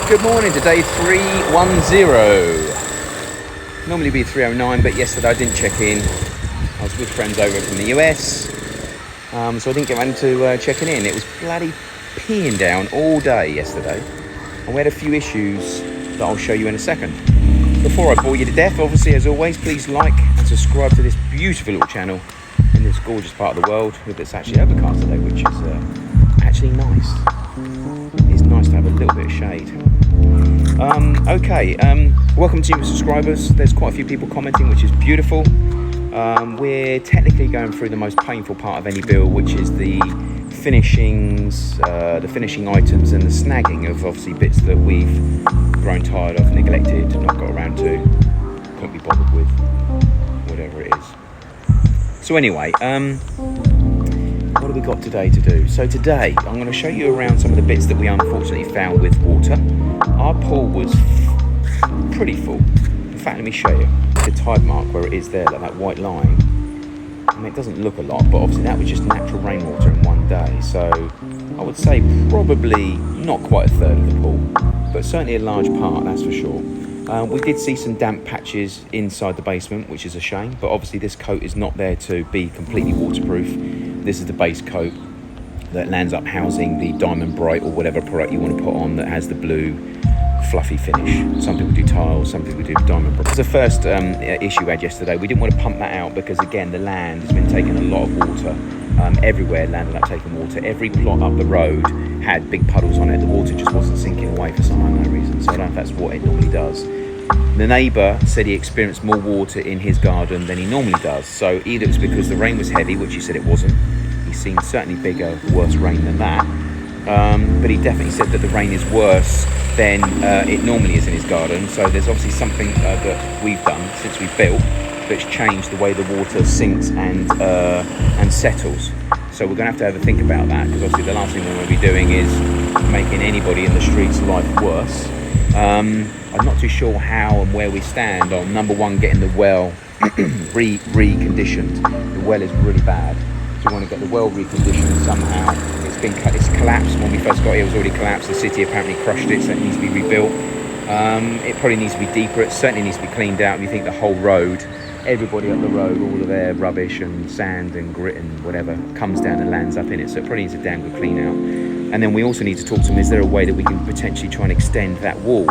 Good morning to day 310. Normally be 309, but yesterday I didn't check in. I was with friends over from the US, so I didn't get around to checking in. It was bloody peeing down all day yesterday, and we had a few issues that I'll show you in a second. Before I bore you to death, obviously, as always, please like and subscribe to this beautiful little channel in this gorgeous part of the world. It's actually overcast today, which is actually nice. It's nice to have a little bit of shade. Welcome to new subscribers. There's quite a few people commenting, which is beautiful. We're technically going through the most painful part of any build, which is the finishings, the finishing items and the snagging of obviously bits that we've grown tired of, neglected, not got around to, couldn't be bothered with, whatever it is. So anyway, what have we got today to do? So today I'm going to show you around some of the bits that we unfortunately found with water. Our pool was pretty full. In fact, let me show you the tide mark where it is there, like that white line. I mean, it doesn't look a lot, but obviously that was just natural rainwater in one day. So I would say probably not quite a third of the pool, but certainly a large part, that's for sure. We did see some damp patches inside the basement, which is a shame, but obviously this coat is not there to be completely waterproof. This is the base coat that lands up housing the Diamond Bright or whatever product you want to put on that has the blue fluffy finish. Some people do tiles, some people do Diamond Bright. That's the first issue we had yesterday. We didn't want to pump that out because, again, the land has been taking a lot of water. Everywhere landed up taking water. Every plot up the road had big puddles on it. The water just wasn't sinking away for some unknown reason, so I don't know if that's what it normally does. The neighbour said he experienced more water in his garden than he normally does, so either it was because the rain was heavy, which he said it wasn't. He's seen certainly bigger, worse rain than that, but he definitely said that the rain is worse than it normally is in his garden, so there's obviously something that we've done since we built that's changed the way the water sinks and settles. So we're going to have a think about that, because obviously the last thing we're going to be doing is making anybody in the streets life worse. I'm not too sure how and where we stand on number one, getting the well reconditioned. The well is really bad, so we want to get the well reconditioned somehow. It's collapsed. When we first got here, it was already collapsed. The city apparently crushed it, so it needs to be rebuilt. It probably needs to be deeper. It certainly needs to be cleaned out. We think the whole road, everybody up the road, all of their rubbish and sand and grit and whatever comes down and lands up in it, so it probably needs a damn good clean out. And then we also need to talk to them, is there a way that we can potentially try and extend that wall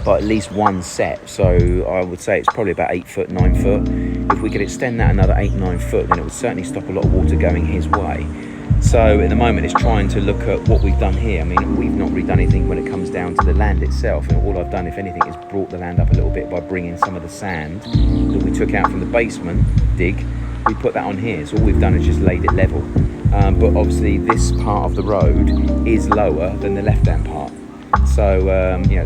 by at least one set? So I would say it's probably about 8 foot, 9 foot. If we could extend that another 8, 9 foot, then it would certainly stop a lot of water going his way. So at the moment it's trying to look at what we've done here. I mean, we've not really done anything when it comes down to the land itself, and all I've done, if anything, is brought the land up a little bit by bringing some of the sand that we took out from the basement dig. We put that on here, so all we've done is just laid it level. But obviously this part of the road is lower than the left-hand part. So,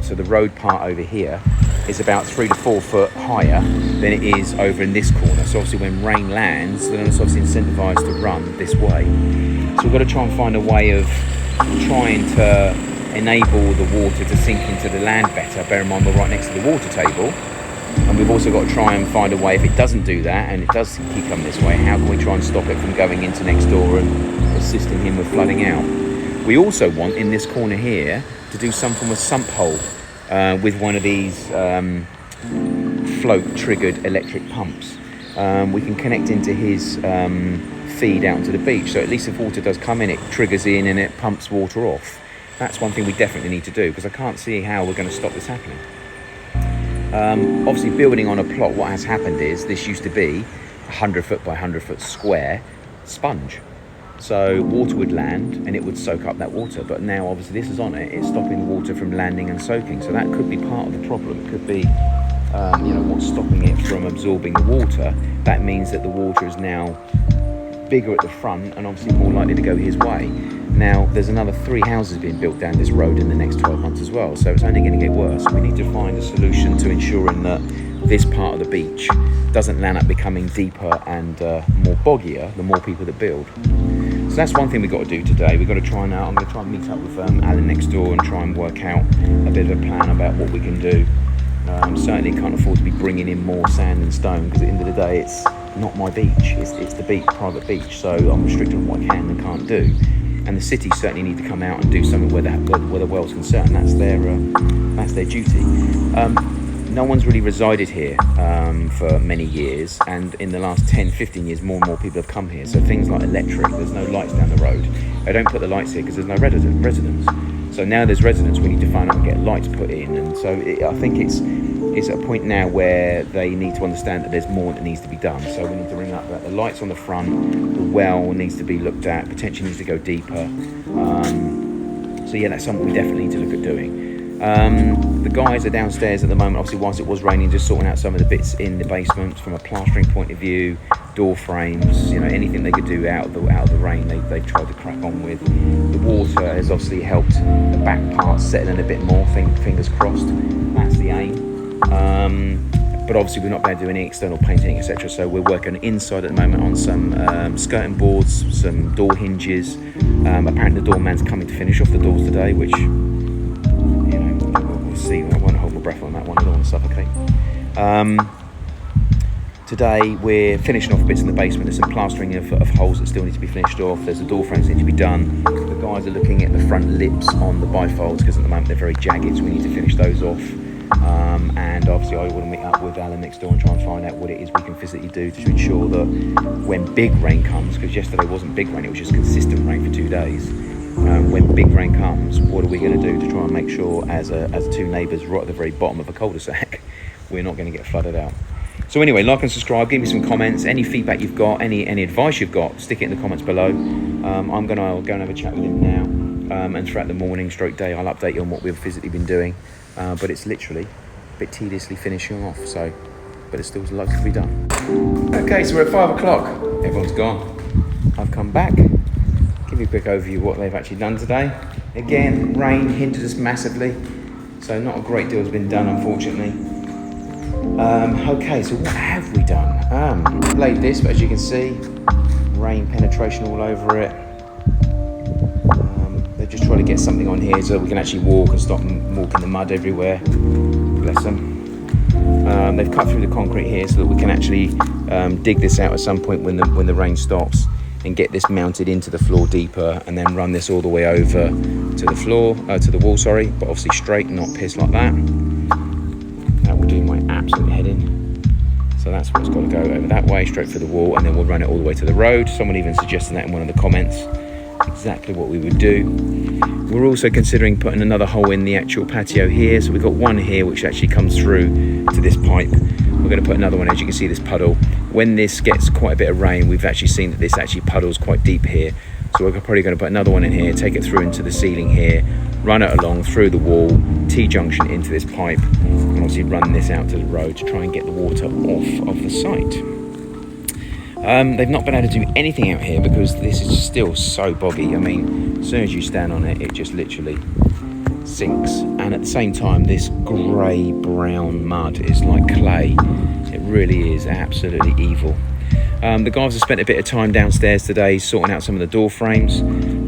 so the road part over here is about 3 to 4 foot higher than it is over in this corner. So obviously when rain lands, then it's obviously incentivized to run this way. So we've got to try and find a way of trying to enable the water to sink into the land better. Bear in mind we're right next to the water table. And we've also got to try and find a way, if it doesn't do that and it does keep coming this way, how can we try and stop it from going into next door and assisting him with flooding out? We also want, in this corner here, to do some form of sump hole with one of these float triggered electric pumps. We can connect into his feed out to the beach, so at least if water does come in, it triggers in and it pumps water off. That's one thing we definitely need to do, because I can't see how we're going to stop this happening. Obviously building on a plot, what has happened is this used to be 100 foot by 100 foot square sponge. So water would land and it would soak up that water, but now obviously this is on it, it's stopping the water from landing and soaking. So that could be part of the problem. It could be what's stopping it from absorbing the water. That means that the water is now bigger at the front and obviously more likely to go his way. Now there's another 3 houses being built down this road in the next 12 months as well, so it's only going to get worse. We need to find a solution to ensuring that this part of the beach doesn't land up becoming deeper and more boggier the more people that build. So that's one thing we've got to do today. We've got to try and I'm going to try and meet up with Alan next door and try and work out a bit of a plan about what we can do. Certainly can't afford to be bringing in more sand and stone, because at the end of the day it's not my beach, it's the private beach, so I'm restricted on what I can and can't do. and the city certainly need to come out and do something where the well's concerned. That's their duty. No one's really resided here for many years, and in the last 10-15 years more and more people have come here. So things like electric, there's no lights down the road. They don't put the lights here because there's no residents. So now there's residents, we need to find out and get lights put in. And so I think it's at a point now where they need to understand that there's more that needs to be done. So we need to ring up about the lights on the front, the well needs to be looked at, potentially needs to go deeper. So yeah, that's something we definitely need to look at doing. The guys are downstairs at the moment, obviously whilst it was raining, just sorting out some of the bits in the basement from a plastering point of view, door frames, anything they could do out of the rain, they've tried to crack on with. The water has obviously helped the back part settle in a bit more, fingers crossed, that's the aim. But obviously we're not going to do any external painting, etc. So we're working inside at the moment on some skirting boards, some door hinges. Apparently the doorman's coming to finish off the doors today, which we'll see. I won't hold my breath on that one, I don't want to suffocate. Today we're finishing off bits in the basement. There's some plastering of holes that still need to be finished off. There's the door frames that need to be done. The guys are looking at the front lips on the bifolds because at the moment they're very jagged, so we need to finish those off. And obviously I want to meet up with Alan next door and try and find out what it is we can physically do to ensure that when big rain comes, because yesterday wasn't big rain, it was just consistent rain for 2 days. When big rain comes, what are we going to do to try and make sure as two neighbours right at the very bottom of a cul-de-sac, we're not going to get flooded out. So anyway, like and subscribe, give me some comments, any feedback you've got, any advice you've got, stick it in the comments below. I'm going to go and have a chat with him now, and throughout the morning stroke day I'll update you on what we've physically been doing. But it's literally a bit tediously finishing off, but it's still loads to be done. Okay, so we're at 5 o'clock. Everyone's gone. I've come back. Give you a quick overview of what they've actually done today. Again, rain hindered us massively, so not a great deal has been done, unfortunately. Okay, so what have we done? Laid this, but as you can see, rain penetration all over it. Just trying to get something on here so we can actually walk and stop walking the mud everywhere. Bless them. They've cut through the concrete here so that we can actually dig this out at some point when the rain stops and get this mounted into the floor deeper, and then run this all the way over to the floor, to the wall, sorry, but obviously straight, not pissed like that. That will do my absolute head in. So that's what's got to go over that way, straight for the wall, and then we'll run it all the way to the road. Someone even suggested that in one of the comments. Exactly what we would do. We're also considering putting another hole in the actual patio here. So we've got one here which actually comes through to this pipe. We're going to put another one, as you can see, this puddle. When this gets quite a bit of rain, we've actually seen that this actually puddles quite deep here. So we're probably going to put another one in here, take it through into the ceiling here, run it along through the wall, T-junction into this pipe, and obviously run this out to the road to try and get the water off of the site. They've not been able to do anything out here because this is still so boggy. I mean, as soon as you stand on it, it just literally sinks. And at the same time, this grey brown mud is like clay. It really is absolutely evil. The guys have spent a bit of time downstairs today sorting out some of the door frames.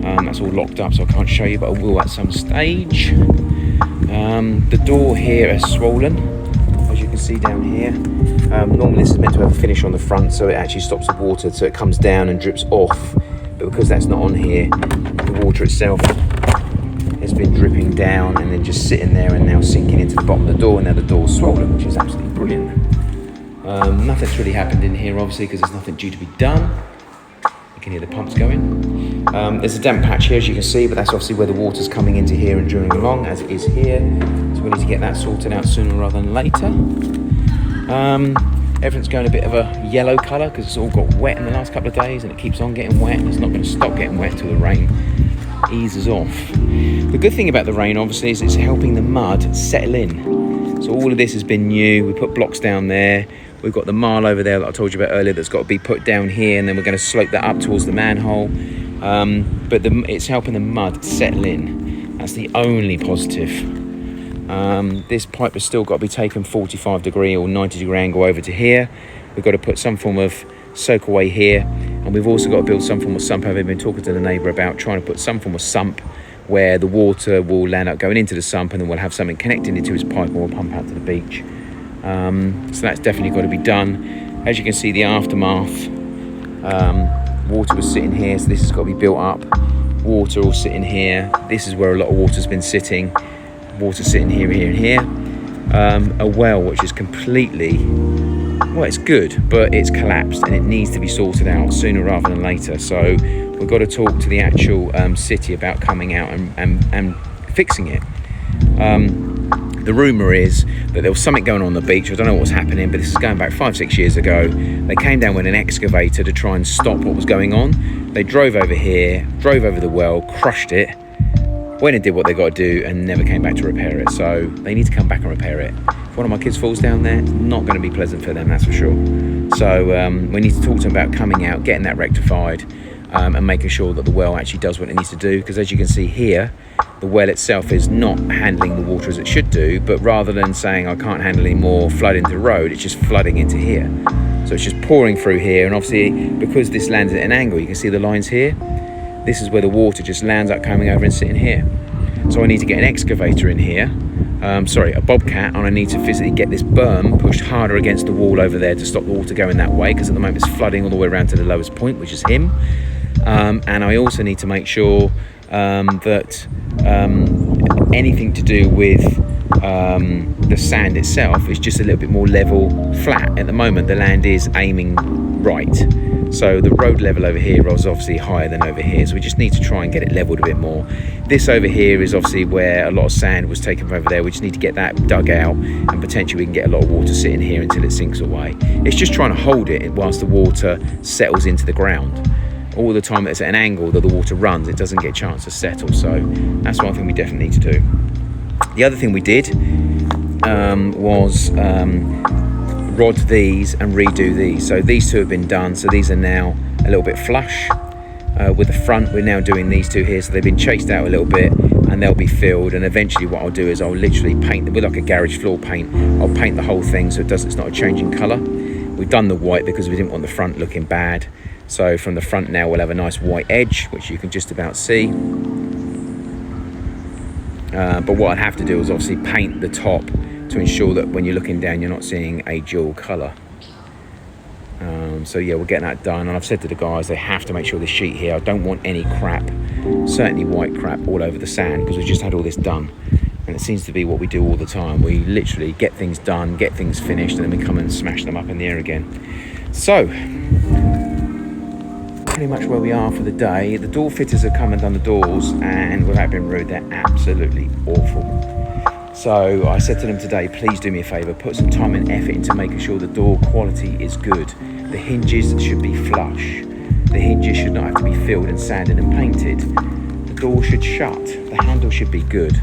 That's all locked up, so I can't show you, but I will at some stage. The door here is swollen, as you can see down here. Normally this is meant to have a finish on the front, so it actually stops the water, so it comes down and drips off. But because that's not on here, the water itself has been dripping down and then just sitting there and now sinking into the bottom of the door, and now the door's swollen, which is absolutely brilliant. Nothing's really happened in here, obviously, because there's nothing due to be done. You can hear the pumps going. There's a damp patch here, as you can see, but that's obviously where the water's coming into here and draining along, as it is here. So we need to get that sorted out sooner rather than later. Everything's going a bit of a yellow colour because it's all got wet in the last couple of days, and it keeps on getting wet, and it's not going to stop getting wet until the rain eases off. The good thing about the rain, obviously, is it's helping the mud settle in. So all of this has been new. We put blocks down there. We've got the marl over there that I told you about earlier that's got to be put down here, and then we're going to slope that up towards the manhole. But it's helping the mud settle in. That's the only positive. This pipe has still got to be taken 45 degree or 90 degree angle over to here. We've got to put some form of soak away here, and we've also got to build some form of sump. I've been talking to the neighbour about trying to put some form of sump where the water will land up going into the sump, and then we'll have something connecting into his pipe, and we'll pump out to the beach. So that's definitely got to be done. As you can see, the aftermath, water was sitting here, so this has got to be built up. water all sitting here. This is where a lot of water's been sitting. Water sitting here, here and here. A well which is completely, well, it's good, but it's collapsed and it needs to be sorted out sooner rather than later. So we've got to talk to the actual city about coming out and fixing it. The rumour is that there was something going on the beach. I don't know what's happening, but this is going back 5-6 years ago. They came down with an excavator to try and stop what was going on. They drove over here, drove over the well, crushed it, went and did what they got to do and never came back to repair it. So they need to come back and repair it. If one of my kids falls down there, it's not going to be pleasant for them, that's for sure. So we need to talk to them about coming out, getting that rectified, and making sure that the well actually does what it needs to do. Because as you can see here, the well itself is not handling the water as it should do, but rather than saying I can't handle any more flood into the road, it's just flooding into here. So it's just pouring through here, and obviously because this lands at an angle, you can see the lines here. This is where the water just lands up coming over and sitting here. So I need to get an excavator in here, a bobcat, and I need to physically get this berm pushed harder against the wall over there to stop the water going that way, because at the moment it's flooding all the way around to the lowest point, which is him. And I also need to make sure that anything to do with the sand itself is just a little bit more level, flat. At the moment the land is aiming right, so the road level over here is obviously higher than over here, so we just need to try and get it leveled a bit more. This over here is obviously where a lot of sand was taken from over there. We just need to get that dug out, and potentially we can get a lot of water sitting here until it sinks away. It's just trying to hold it whilst the water settles into the ground. All the time it's at an angle that the water runs, it doesn't get a chance to settle. So that's one thing we definitely need to do. The other thing we did was rod these and redo these. So these two have been done, so these are now a little bit flush. With the front, we're now doing these two here, so they've been chased out a little bit and they'll be filled. And eventually what I'll do is I'll literally paint them with like a garage floor paint. I'll paint the whole thing so it's not a changing colour. We've done the white because we didn't want the front looking bad. So from the front now we'll have a nice white edge, which you can just about see. But what I'd have to do is obviously paint the top to ensure that when you're looking down, you're not seeing a dual colour. So yeah, we'll get that done. And I've said to the guys, they have to make sure this sheet here, I don't want any crap, certainly white crap all over the sand, because we've just had all this done. And it seems to be what we do all the time. We literally get things done, get things finished, and then we come and smash them up in the air again. So, pretty much where we are for the day. The door fitters have come and done the doors, and without being rude, they're absolutely awful. So I said to them today, please do me a favour, put some time and effort into making sure the door quality is good. The hinges should be flush. The hinges should not have to be filled and sanded and painted. The door should shut. The handle should be good.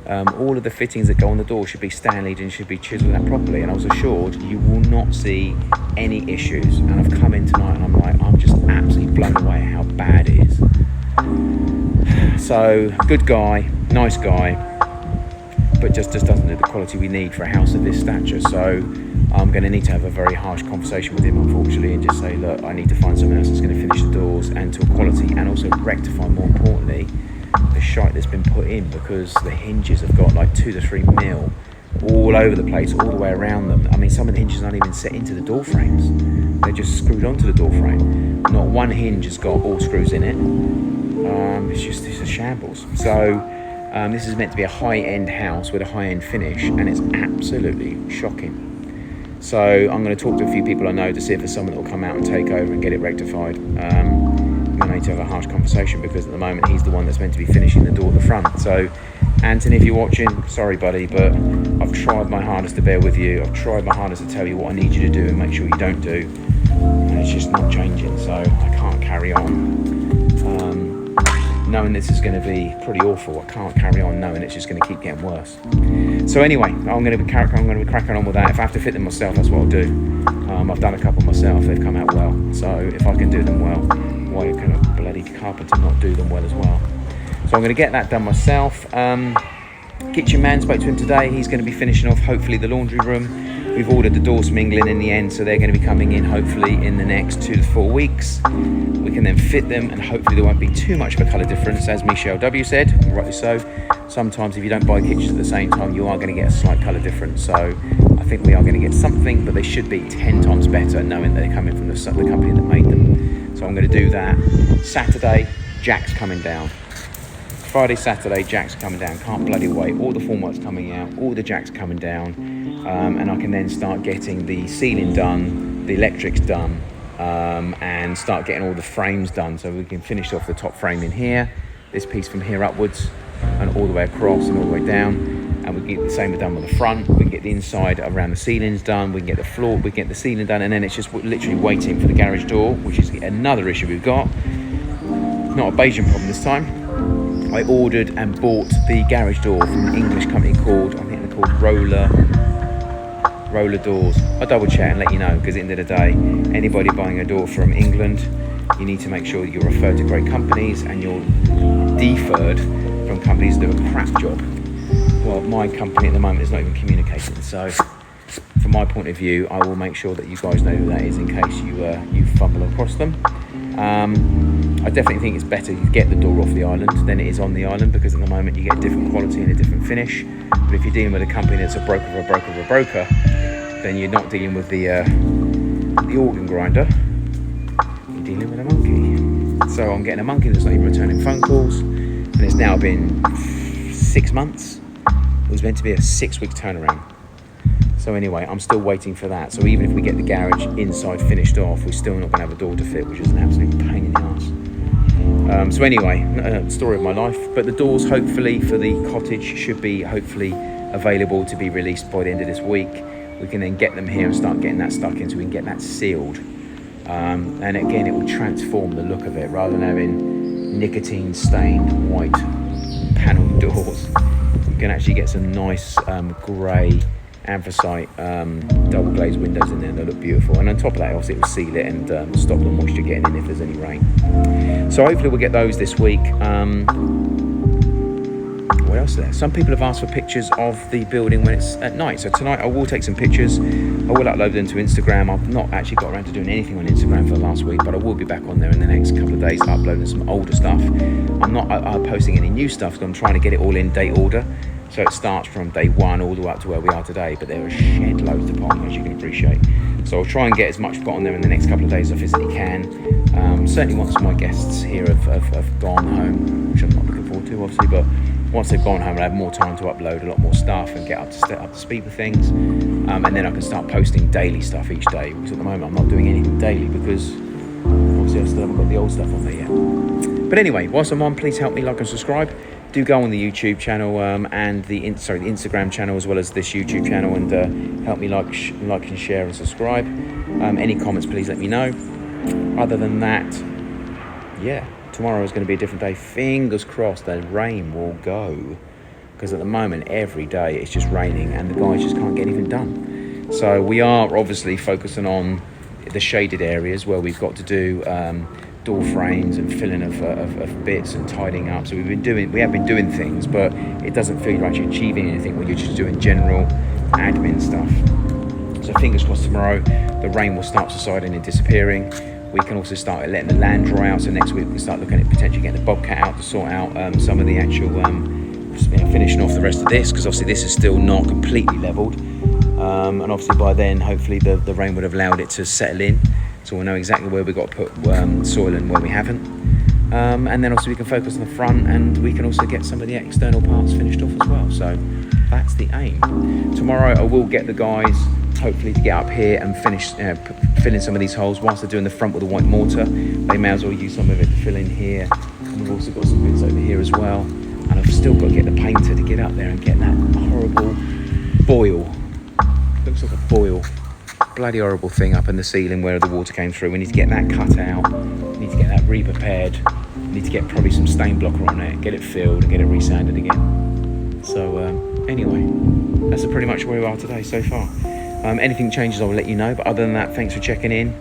All of the fittings that go on the door should be Stanleyed and should be chiseled out properly. And I was assured you will not see any issues. And I've come in tonight and I'm like, I'm just absolutely blown away at how bad it is. So, good guy, nice guy, but just doesn't do the quality we need for a house of this stature. So I'm going to need to have a very harsh conversation with him, unfortunately, and just say, look, I need to find someone else that's going to finish the doors and to a quality, and also rectify, more importantly, the shite that's been put in, because the hinges have got like 2 to 3 mil all over the place, all the way around them. I mean, some of the hinges aren't even set into the door frames. They're just screwed onto the door frame. Not one hinge has got all screws in it. It's a shambles. So this is meant to be a high-end house with a high-end finish, and it's absolutely shocking. So I'm going to talk to a few people I know to see if there's someone that will come out and take over and get it rectified. I need to have a harsh conversation, because at the moment he's the one that's meant to be finishing the door at the front. So Anthony, if you're watching, sorry buddy, but I've tried my hardest to bear with you. I've tried my hardest to tell you what I need you to do and make sure you don't do, and it's just not changing. So I can't carry on knowing this is going to be pretty awful. I can't carry on knowing it's just going to keep getting worse. So anyway, I'm going to be cracking on with that. If I have to fit them myself, that's what I'll do. I've done a couple myself, they've come out well. So if I can do them well, why can a bloody carpenter not do them well as well? So I'm going to get that done myself. Kitchen man, spoke to him today. He's going to be finishing off hopefully the laundry room. We've ordered the doors from England in the end, so they're going to be coming in hopefully in the next 2 to 4 weeks. We can then fit them, and hopefully there won't be too much of a colour difference. As Michelle W said, rightly so, sometimes if you don't buy kitchens at the same time, you are going to get a slight colour difference. So I think we are going to get something, but they should be 10 times better knowing they're coming from the company that made them. So I'm going to do that Saturday. Jack's coming down. Friday, Saturday, Jack's coming down. Can't bloody wait. All the formwork's coming out. All the Jack's coming down. And I can then start getting the ceiling done, the electrics done, and start getting all the frames done. So we can finish off the top frame in here, this piece from here upwards, and all the way across and all the way down. And we can get the same done with the front. We can get the inside around the ceilings done. We can get the floor, we can get the ceiling done. And then it's just literally waiting for the garage door, which is another issue we've got. Not a Bayesian problem this time. I ordered and bought the garage door from an English company called, I think they're called Roller Doors. I'll double check and let you know, because at the end of the day, anybody buying a door from England, you need to make sure that you're referred to great companies and you're deferred from companies that do a crap job. Well, my company at the moment is not even communicating, so from my point of view, I will make sure that you guys know who that is in case you fumble across them. I definitely think it's better you get the door off the island than it is on the island, because at the moment you get a different quality and a different finish. But if you're dealing with a company that's a broker of a broker of a broker, then you're not dealing with the organ grinder, you're dealing with a monkey. So I'm getting a monkey that's not even returning phone calls, and it's now been 6 months. It was meant to be a 6-week turnaround. So anyway, I'm still waiting for that. So even if we get the garage inside finished off, we're still not going to have a door to fit, which is an absolute pain in the arse. So anyway, story of my life. But the doors, hopefully, for the cottage should be hopefully available to be released by the end of this week. We can then get them here and start getting that stuck in so we can get that sealed. And again, it will transform the look of it. Rather than having nicotine-stained white panel doors, you can actually get some nice grey anthracite double glazed windows in there. They'll look beautiful, and on top of that obviously it will seal it and stop the moisture getting in if there's any rain. So hopefully we'll get those this week. What else is there? Some people have asked for pictures of the building when it's at night, so tonight I will take some pictures. I will upload them to Instagram. I've not actually got around to doing anything on Instagram for the last week, but I will be back on there in the next couple of days uploading some older stuff. I'm not posting any new stuff because I'm trying to get it all in date order. So it starts from day one all the way up to where we are today, but there are shed loads to put on, as you can appreciate. So I'll try and get as much put on there in the next couple of days as I physically can. Certainly once my guests here have gone home, which I'm not looking forward to obviously, but once they've gone home I'll have more time to upload a lot more stuff and get up to speed with things. And then I can start posting daily stuff each day, because at the moment I'm not doing anything daily because obviously I still haven't got the old stuff on there yet. But anyway, whilst I'm on, please help me like and subscribe. Do go on the YouTube channel and the Instagram channel as well as this YouTube channel, and help me like and share and subscribe. Any comments, please let me know. Other than that, yeah, tomorrow is going to be a different day. Fingers crossed the rain will go, because at the moment every day it's just raining and the guys just can't get anything done. So we are obviously focusing on the shaded areas where we've got to do door frames and filling of bits and tidying up. So we have been doing things, but it doesn't feel you're actually achieving anything when you're just doing general admin stuff. So fingers crossed tomorrow the rain will start subsiding and disappearing. We can also start letting the land dry out, so next week we can start looking at potentially getting the bobcat out to sort out some of the actual finishing off the rest of this, because obviously this is still not completely leveled, and obviously by then hopefully the rain would have allowed it to settle in. So we'll know exactly where we've got to put soil and where we haven't. And then also we can focus on the front, and we can also get some of the external parts finished off as well. So that's the aim. Tomorrow I will get the guys, hopefully, to get up here and finish fill in some of these holes whilst they're doing the front with the white mortar. They may as well use some of it to fill in here. And we've also got some bits over here as well. And I've still got to get the painter to get up there and get that horrible boil. Looks like a boil. Bloody horrible thing up in the ceiling where the water came through. We need to get that cut out. We need to get that re-prepared. We need to get probably some stain blocker on it, get it filled and get it resanded again. So anyway, that's pretty much where we are today so far. Anything changes I will let you know, but other than that, thanks for checking in.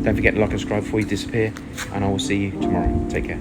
Don't forget to like and subscribe before you disappear, and I will see you tomorrow. Take care.